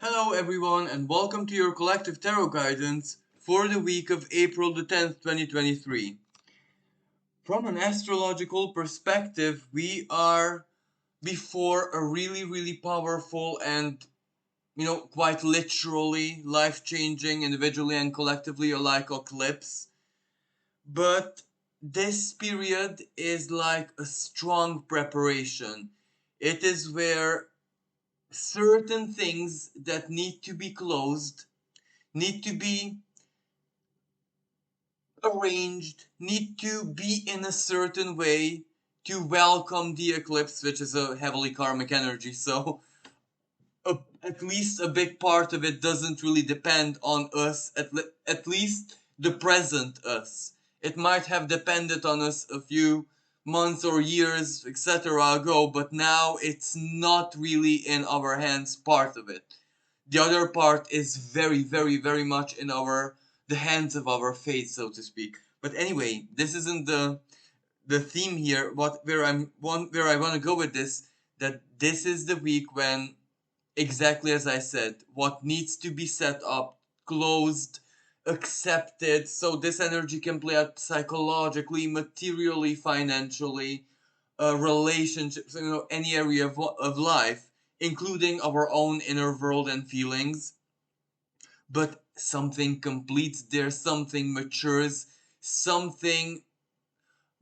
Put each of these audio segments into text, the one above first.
Hello everyone and welcome to your collective tarot guidance for the week of April the 10th, 2023. From an astrological perspective, we are before a really powerful and quite literally life-changing individually and collectively alike eclipse. But this period is like a strong preparation. It is where certain things that need to be closed need to be arranged, need to be in a certain way to welcome the eclipse, which is a heavily karmic energy. So, at least a big part of it doesn't really depend on us, at least the present us. It might have depended on us a few months or years, etc. ago, but now it's not really in our hands, part of it. The other part is very much in the hands of our fate, so to speak. But anyway, this isn't the theme here. Where I want to go with this, that this is the week when, exactly as I said, what needs to be set up, closed, accepted, so this energy can play out psychologically, materially, financially, relationships, any area of life, including our own inner world and feelings. But something completes there, something matures, something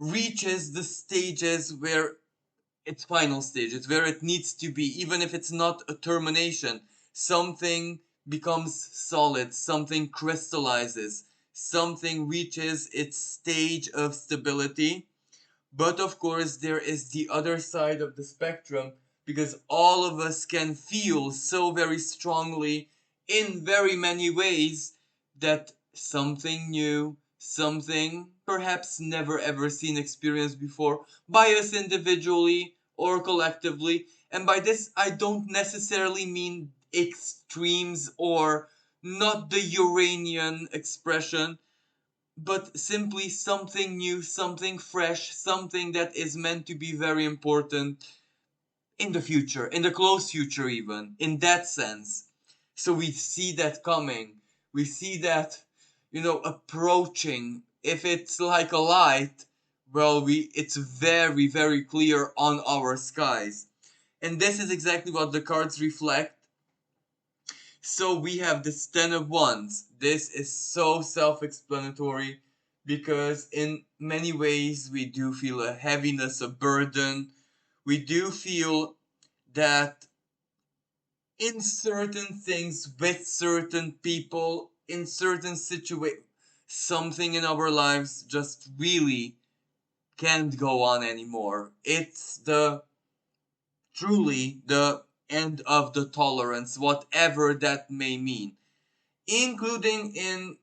reaches the stages where its final stages, where it needs to be, even if it's not a termination. Something becomes solid, something crystallizes, something reaches its stage of stability. But of course, there is the other side of the spectrum, because all of us can feel so very strongly in very many ways that something new, something perhaps never ever seen, experienced before by us individually or collectively. And by this, I don't necessarily mean extremes or not the Uranian expression, but simply something new, something fresh, something that is meant to be very important in the future, in the close future, even in that sense. So we see that coming, we see that, approaching. If it's like a light, well, it's very clear on our skies. And this is exactly what the cards reflect. So we have this Ten of Wands. This is so self-explanatory because in many ways we do feel a heaviness, a burden. We do feel that in certain things, with certain people, in certain situations, something in our lives just really can't go on anymore. It's truly the end of the tolerance, whatever that may mean, including in,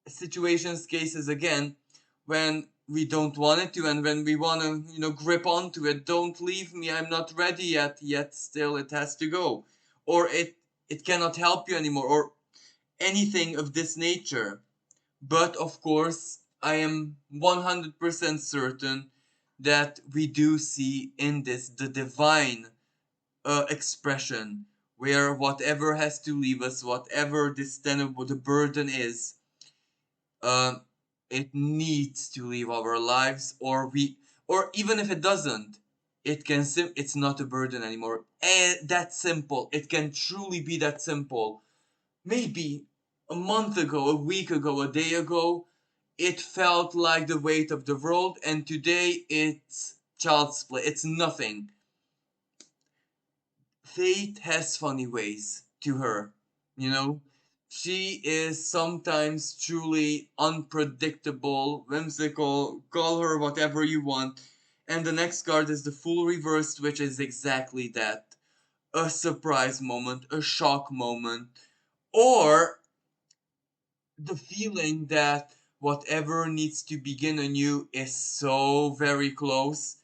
situations, cases again, when we don't want it to, and when we want to, grip onto it. Don't leave me, I'm not ready yet still it has to go, or it cannot help you anymore, or anything of this nature. But of course, I am 100% certain that we do see in this the divine expression, where whatever has to leave us, whatever this tenable the burden is, uh, it needs to leave our lives, or even if it doesn't, it's not a burden anymore. And that simple. It can truly be that simple. Maybe a month ago, a week ago, a day ago, it felt like the weight of the world, and today it's child's play. It's nothing. Fate has funny ways to her, you know? She is sometimes truly unpredictable, whimsical, call her whatever you want. And the next card is the Fool reversed, which is exactly that. A surprise moment, a shock moment, or the feeling that whatever needs to begin anew is so very close.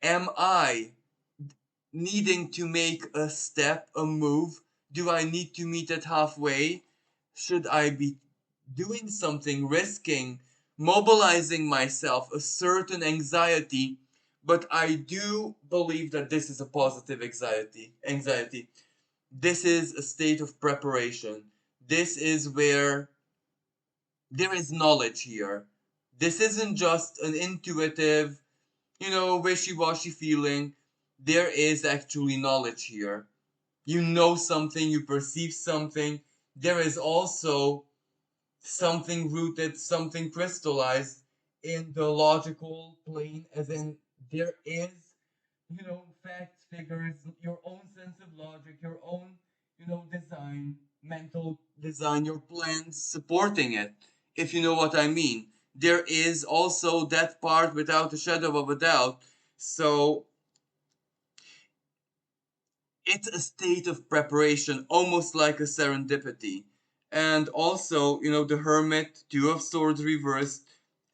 Am I needing to make a step, a move? Do I need to meet it halfway? Should I be doing something, risking, mobilizing myself, a certain anxiety? But I do believe that this is a positive anxiety. This is a state of preparation. This is where there is knowledge here. This isn't just an intuitive, wishy-washy feeling. There is actually knowledge here. You know something, you perceive something. There is also something rooted, something crystallized in the logical plane, as in there is, facts, figures, your own sense of logic, your own, design, mental design, your plans supporting it, if you know what I mean. There is also that part without a shadow of a doubt. So it's a state of preparation, almost like a serendipity. And also, the Hermit, Two of Swords reversed,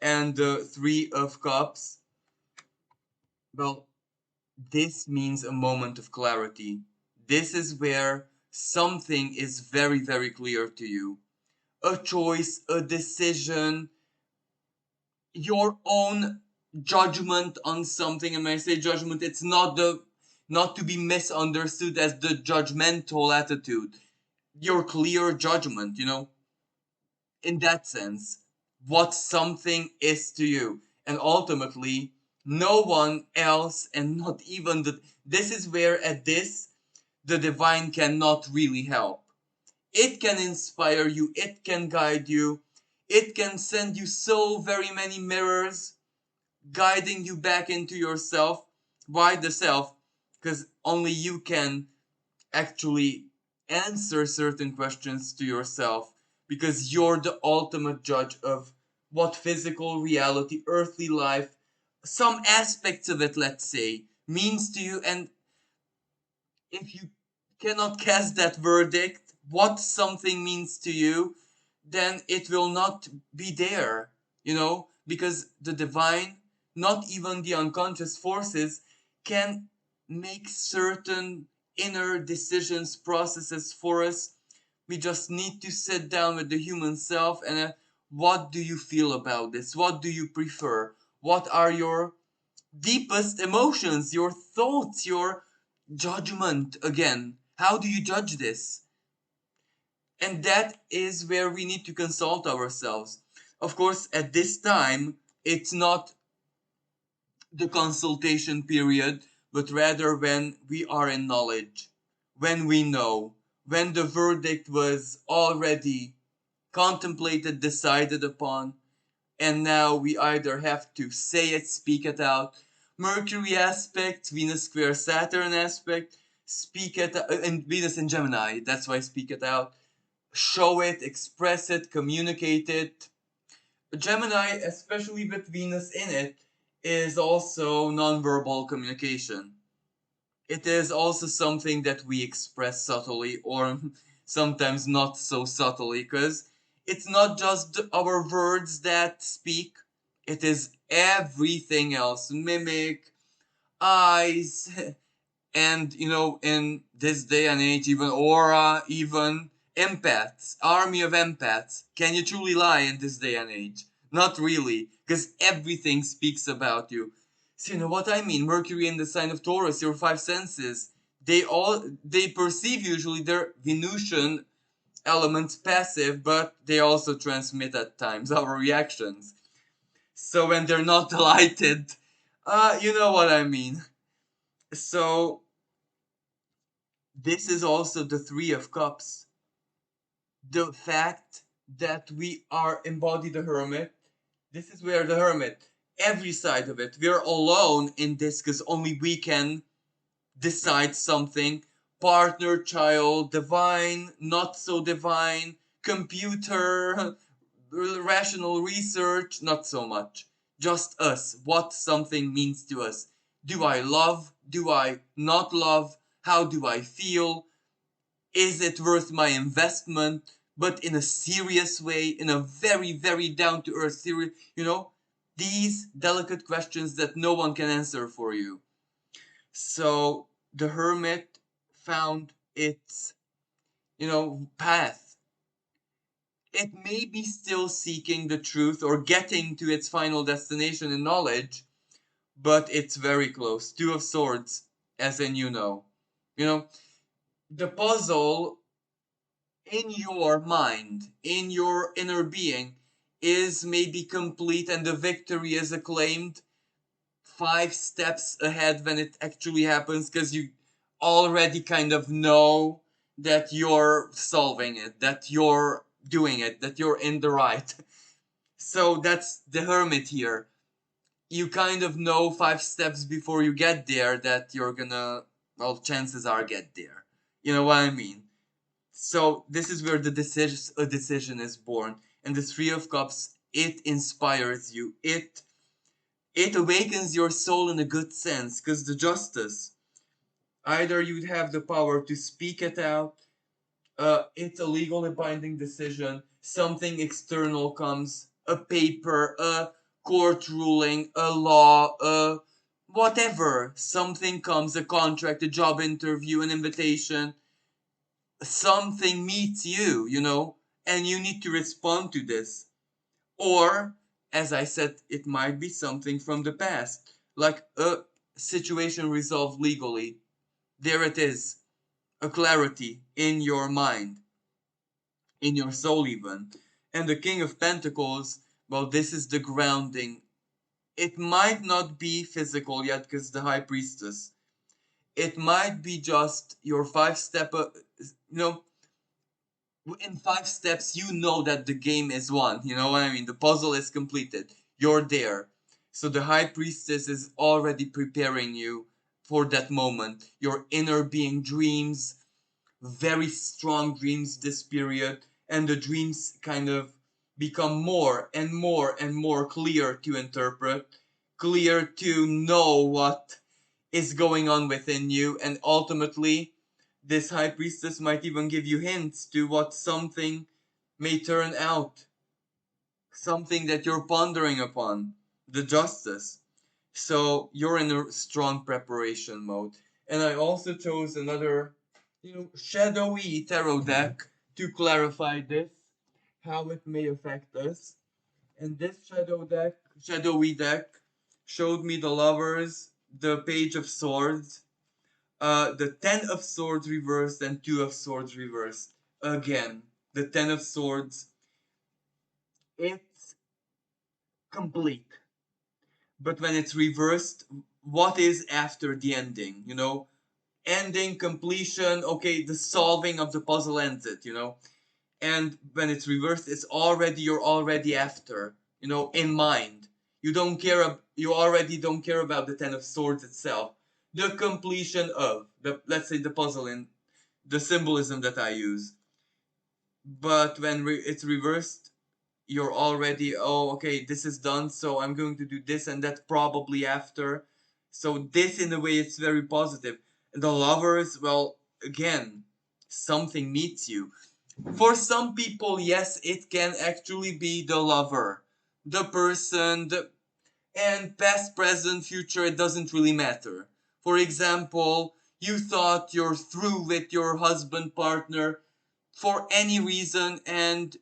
and the Three of Cups. Well, this means a moment of clarity. This is where something is very, very clear to you. A choice, a decision, your own judgment on something. And when I say judgment, it's not to be misunderstood as the judgmental attitude. Your clear judgment, in that sense, what something is to you. And ultimately, no one else, and not even this is where at this, the divine cannot really help. It can inspire you, it can guide you, it can send you so very many mirrors, guiding you back into yourself. Why the self? Because only you can actually answer certain questions to yourself, because you're the ultimate judge of what physical reality, earthly life, some aspects of it, let's say, means to you. And if you cannot cast that verdict, what something means to you, then it will not be there, because the divine, not even the unconscious forces, can make certain inner decisions, processes for us. We just need to sit down with the human self and what do you feel about this? What do you prefer? What are your deepest emotions, your thoughts, your judgment again? How do you judge this? And that is where we need to consult ourselves. Of course, at this time, it's not the consultation period, but rather when we are in knowledge, when we know, when the verdict was already contemplated, decided upon, and now we either have to say it, speak it out. Mercury aspect, Venus square Saturn aspect, speak it, and Venus in Gemini, that's why speak it out. Show it, express it, communicate it. Gemini, especially with Venus in it, is also nonverbal communication. It is also something that we express subtly, or sometimes not so subtly, because it's not just our words that speak, it is everything else. Mimic, eyes, and in this day and age, even aura, even empaths, army of empaths. Can you truly lie in this day and age? Not really, because everything speaks about you. So you know what I mean. Mercury in the sign of Taurus, your five senses, they perceive usually their Venusian elements passive, but they also transmit at times our reactions. So when they're not delighted, you know what I mean. So this is also the Three of Cups. The fact that we are embodied the Hermit. This is where the Hermit, every side of it, we're alone in this because only we can decide something. Partner, child, divine, not so divine, computer, rational research, not so much. Just us, what something means to us. Do I love? Do I not love? How do I feel? Is it worth my investment? But in a serious way, in a very, very down to earth serious, these delicate questions that no one can answer for you. So the Hermit found its, path. It may be still seeking the truth or getting to its final destination in knowledge, but it's very close. Two of Swords, as in you know. the puzzle in your mind, in your inner being, is maybe complete and the victory is acclaimed 5 steps ahead when it actually happens, because you already kind of know that you're solving it, that you're doing it, that you're in the right. So that's the hermit here. You kind of know 5 steps before you get there that you're gonna, well, chances are get there. You know what I mean? So this is where a decision is born. And the Three of Cups, it inspires you. It awakens your soul in a good sense, because the justice, either you'd have the power to speak it out, it's a legally binding decision, something external comes, a paper, a court ruling, a law, whatever, something comes, a contract, a job interview, an invitation, something meets you, and you need to respond to this. Or, as I said, it might be something from the past, like a situation resolved legally. There it is, a clarity in your mind, in your soul, even. And the King of Pentacles, well, this is the grounding. It might not be physical yet, because the High Priestess. It might be just your 5 step, in 5 steps, you know that the game is won. You know what I mean? The puzzle is completed. You're there. So the High Priestess is already preparing you for that moment. Your inner being dreams, very strong dreams this period, and the dreams kind of become more and more and more clear to interpret, clear to know what is going on within you, and ultimately this High Priestess might even give you hints to what something may turn out, something that you're pondering upon, the Justice. So you're in a strong preparation mode. And I also chose another, shadowy tarot deck to clarify this, how it may affect us. And this shadowy deck, showed me the Lovers, the Page of Swords, the Ten of Swords reversed, and Two of Swords reversed. Again, the Ten of Swords, it's complete. But when it's reversed, what is after the ending? Ending, completion, okay, the solving of the puzzle ends it. And when it's reversed, you're already after, in mind. You already don't care about the Ten of Swords itself. The completion of let's say, the puzzle in the symbolism that I use. But when it's reversed, you're already, oh, okay, this is done, so I'm going to do this and that probably after. So this, in a way, it's very positive. The Lovers, well, again, something meets you. For some people, yes, it can actually be the lover, the person, and past, present, future, it doesn't really matter. For example, you thought you're through with your husband, partner, for any reason, and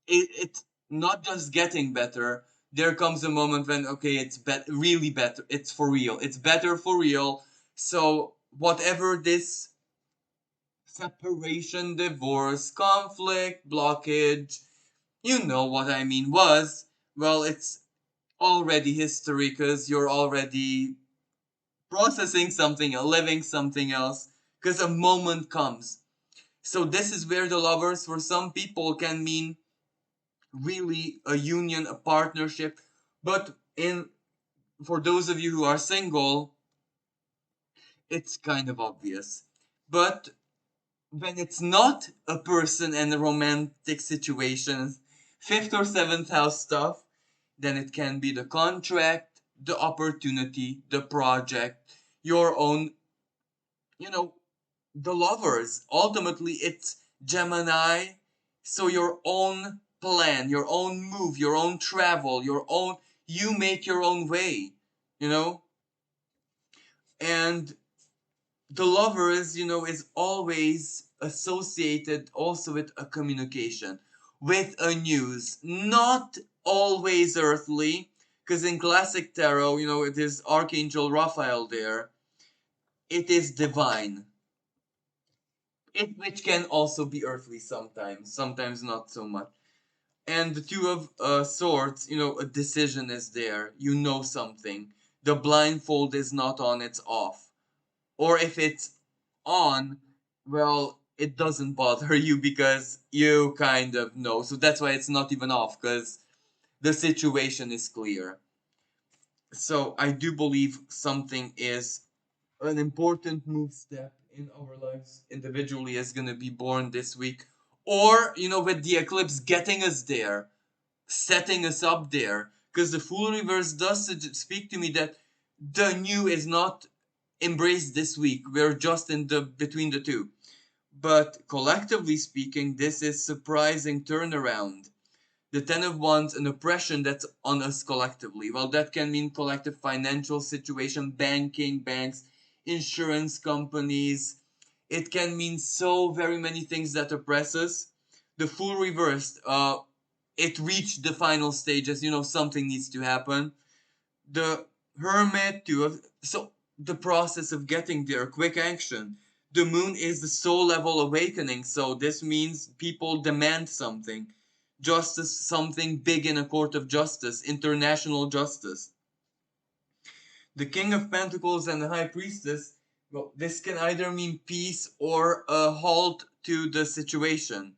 it's not just getting better. There comes a moment when, okay, it's really better. It's for real. It's better for real. So whatever this separation, divorce, conflict, blockage, you know what I mean, was, well, it's already history, because you're already processing something, living something else, because a moment comes. So this is where the Lovers, for some people, can mean really a union, a partnership. But in for those of you who are single, it's kind of obvious. But when it's not a person and a romantic situation, fifth or seventh house stuff, then it can be the contract, the opportunity, the project, your own, you know, the Lovers. Ultimately, it's Gemini. So your own plan, your own move, your own travel, you make your own way, you know? And the Lovers, is always associated also with a communication, with a news. Not always earthly, because in classic tarot, it is Archangel Raphael there. It is divine. which can also be earthly sometimes, sometimes not so much. And the two of swords, a decision is there. You know something. The blindfold is not on, it's off. Or if it's on, well, it doesn't bother you because you kind of know. So that's why it's not even off, because the situation is clear. So I do believe something is an important move step in our lives individually is going to be born this week. Or, with the eclipse getting us there, setting us up there. Because the Fool Reverse does speak to me that the new is not embraced this week. We're just in the between the two. But collectively speaking, this is surprising turnaround. The Ten of Wands, an oppression that's on us collectively. Well, that can mean collective financial situation, banking, banks, insurance companies. It can mean so very many things that oppress us. The Fool reversed, it reached the final stages. Something needs to happen. The Hermit too. So the process of getting there, quick action. The Moon is the soul level awakening. So this means people demand something. Justice, something big in a court of justice, international justice. The King of Pentacles and the High Priestess, well, this can either mean peace or a halt to the situation.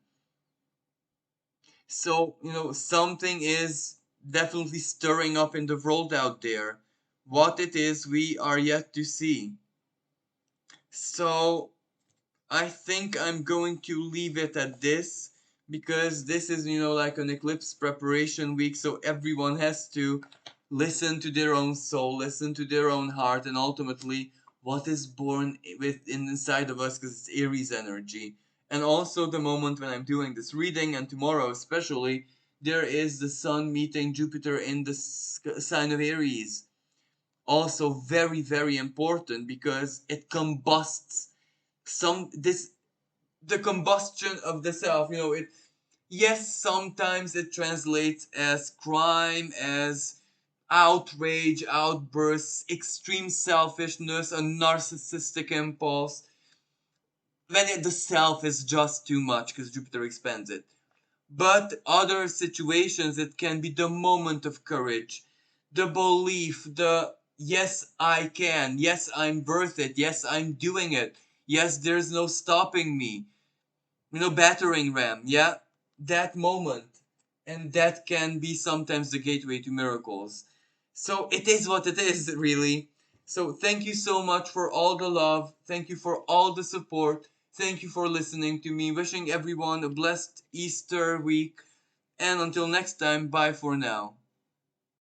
So, something is definitely stirring up in the world out there. What it is, we are yet to see. So, I think I'm going to leave it at this because this is, like an eclipse preparation week, so everyone has to listen to their own soul, listen to their own heart, and ultimately what is born within inside of us because it's Aries energy. And also the moment when I'm doing this reading, and tomorrow especially, there is the Sun meeting Jupiter in the sign of Aries. Also very, very important because it combusts the combustion of the self. It, yes, sometimes it translates as crime, as outrage, outbursts, extreme selfishness, a narcissistic impulse, when the self is just too much because Jupiter expands it. But other situations, it can be the moment of courage, the belief, the yes, I can, yes, I'm worth it, yes, I'm doing it, yes, there's no stopping me. Battering ram, yeah, that moment. And that can be sometimes the gateway to miracles. So it is what it is, really. So thank you so much for all the love. Thank you for all the support. Thank you for listening to me. Wishing everyone a blessed Easter week. And until next time, bye for now.